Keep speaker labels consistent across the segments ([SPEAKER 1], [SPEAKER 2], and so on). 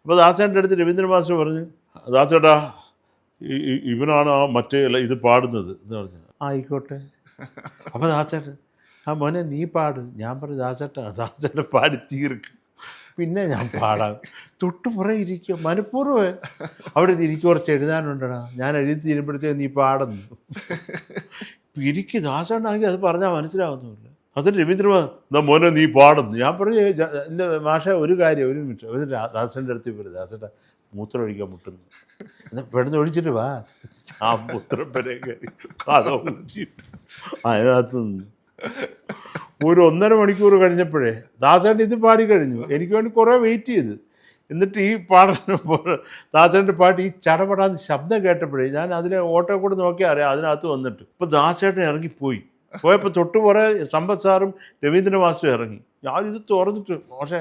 [SPEAKER 1] അപ്പോൾ ദാസേട്ടൻ്റെ അടുത്ത് രവീന്ദ്രൻ മാസ്റ്റർ പറഞ്ഞു, ദാസേട്ടാ ഇവനാണ് ആ മറ്റേ ഇത് പാടുന്നത് എന്ന് പറഞ്ഞു. ആയിക്കോട്ടെ. അപ്പോൾ ദാസേട്ടൻ, ആ മോനെ നീ പാട്. ഞാൻ പറഞ്ഞു, ദാസേട്ടൻ പാടി തീർക്കും, പിന്നെ ഞാൻ പാടാം. തൊട്ട് പുറകെ ഇരിക്കും, മനഃപൂർവ്വം അവിടെ ഇരിക്കും, കുറച്ച് എഴുതാനുണ്ടടാ, ഞാൻ എഴുതി തീരുമ്പോഴത്തേക്ക് നീ പാടുന്നു. ഇരിക്കും. ദാസേട്ടനാണെങ്കിൽ അത് പറഞ്ഞാൽ മനസ്സിലാവുന്നുമില്ല. അതിന് രവീന്ദ്രനാഥ്, എന്താ മോനെ നീ പാടുന്നു. ഞാൻ പറഞ്ഞു, ഇല്ല മാഷ, ഒരു കാര്യം, ഒരു മിനിറ്റ്. ദാസേൻ്റെ അടുത്ത് പറയും, ദാസേട്ട മൂത്രം ഒഴിക്കാൻ മുട്ടുന്നു, എന്നാൽ പെടുന്ന് ഒഴിച്ചിട്ട് വാ. ആ മൂത്രം വരെ കയറി കഥ ഒഴിച്ചിട്ട് അതിനകത്ത് നിന്ന് ഒരു 1.5 മണിക്കൂർ കഴിഞ്ഞപ്പോഴേ ദാസേട്ടൻ ഇത് പാടിക്കഴിഞ്ഞു. എനിക്ക് വേണ്ടി കുറേ വെയിറ്റ് ചെയ്ത്. എന്നിട്ട് ഈ ദാസേട്ടൻ്റെ പാട്ട് ഈ ചടപടാന്ന് ശബ്ദം കേട്ടപ്പോഴേ ഞാൻ അതിലെ ഓട്ടോ കൂടെ നോക്കിയാൽ അറിയാം അതിനകത്ത് വന്നിട്ട്. ഇപ്പോൾ ദാസേട്ടൻ ഇറങ്ങിപ്പോയി. പോയപ്പോൾ തൊട്ട് പുറേ സമ്പത്ത് സാറും രവീന്ദ്രൻ മാസ്റ്ററും ഇറങ്ങി. ഞാനിത് തുറന്നിട്ട്, മാഷേ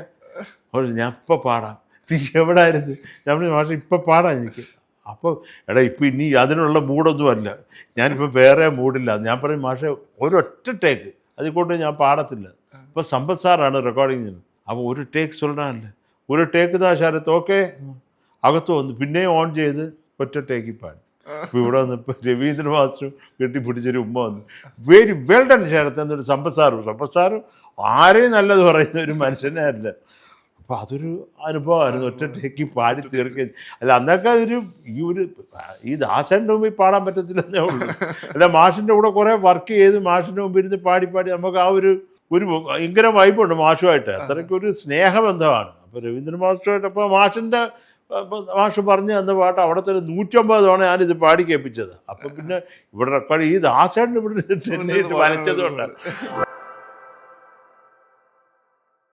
[SPEAKER 1] ഞാൻ ഇപ്പം പാടാം. നീ എവിടെ ആയിരുന്നു? ഞാൻ പറഞ്ഞു, മാഷെ ഇപ്പം പാടാം എനിക്ക്. അപ്പോൾ എടാ ഇപ്പം ഇനി അതിനുള്ള മൂഡൊന്നും അല്ല, ഞാനിപ്പോൾ വേറെ മൂഡില്ല. ഞാൻ പറയും, മാഷെ ഒരൊറ്റ ടേക്ക് അതിൽക്കൊണ്ട് ഞാൻ പാടത്തില്ല. ഇപ്പോൾ സമ്പത്ത് സാറാണ് റെക്കോർഡിങ് ചെയ്യുന്നത്. അപ്പോൾ ഒരു ടേക്ക് ചൊല്ലാനല്ല, ഒരു ടേക്ക് താ ശരത്ത്, ഓക്കെ അകത്ത് വന്നു, പിന്നെയും ഓൺ ചെയ്ത് ഒറ്റ ടേക്കിൽ പാടി. ഇപ്പോൾ ഇവിടെ വന്നപ്പോൾ രവീന്ദ്രൻ മാസ്റ്ററും കെട്ടിപ്പിടിച്ചൊരു ഉമ്മ വന്നു, വെരി വെൽ ഡൺ ശരത്ത് എന്നൊരു സമ്പത്ത് സാറും ആരെയും നല്ലത് പറയുന്ന ഒരു മനുഷ്യനെ അല്ല. അപ്പോൾ അതൊരു അനുഭവമായിരുന്നു, ഒറ്റ ടേക്ക് പാടി തീർക്കുക. അല്ല അന്നൊക്കെ ഈ ദാസേൻ്റെ മുമ്പിൽ പാടാൻ പറ്റത്തില്ലെന്നേ ഉള്ളൂ. അല്ല മാഷിൻ്റെ കൂടെ കുറേ വർക്ക് ചെയ്ത് മാഷിൻ്റെ മുമ്പിൽ ഇരുന്ന് പാടി നമുക്ക് ആ ഒരു ഭയങ്കര വൈബുണ്ട് മാഷുമായിട്ട്. അത്രയ്ക്കൊരു സ്നേഹബന്ധമാണ്. അപ്പോൾ രവീന്ദ്രൻ മാസ്റ്ററുമായിട്ട് അപ്പോൾ മാഷ് പറഞ്ഞ് തന്ന പാട്ട് അവിടെ തന്നെ 150 തവണ ഞാനിത് പാടി കേൾപ്പിച്ചത്. അപ്പം പിന്നെ ഇവിടെ റെക്കോർഡ് ഈ ദാസേട്ടൻ ഇവിടെ വനച്ചതുകൊണ്ടാണ്.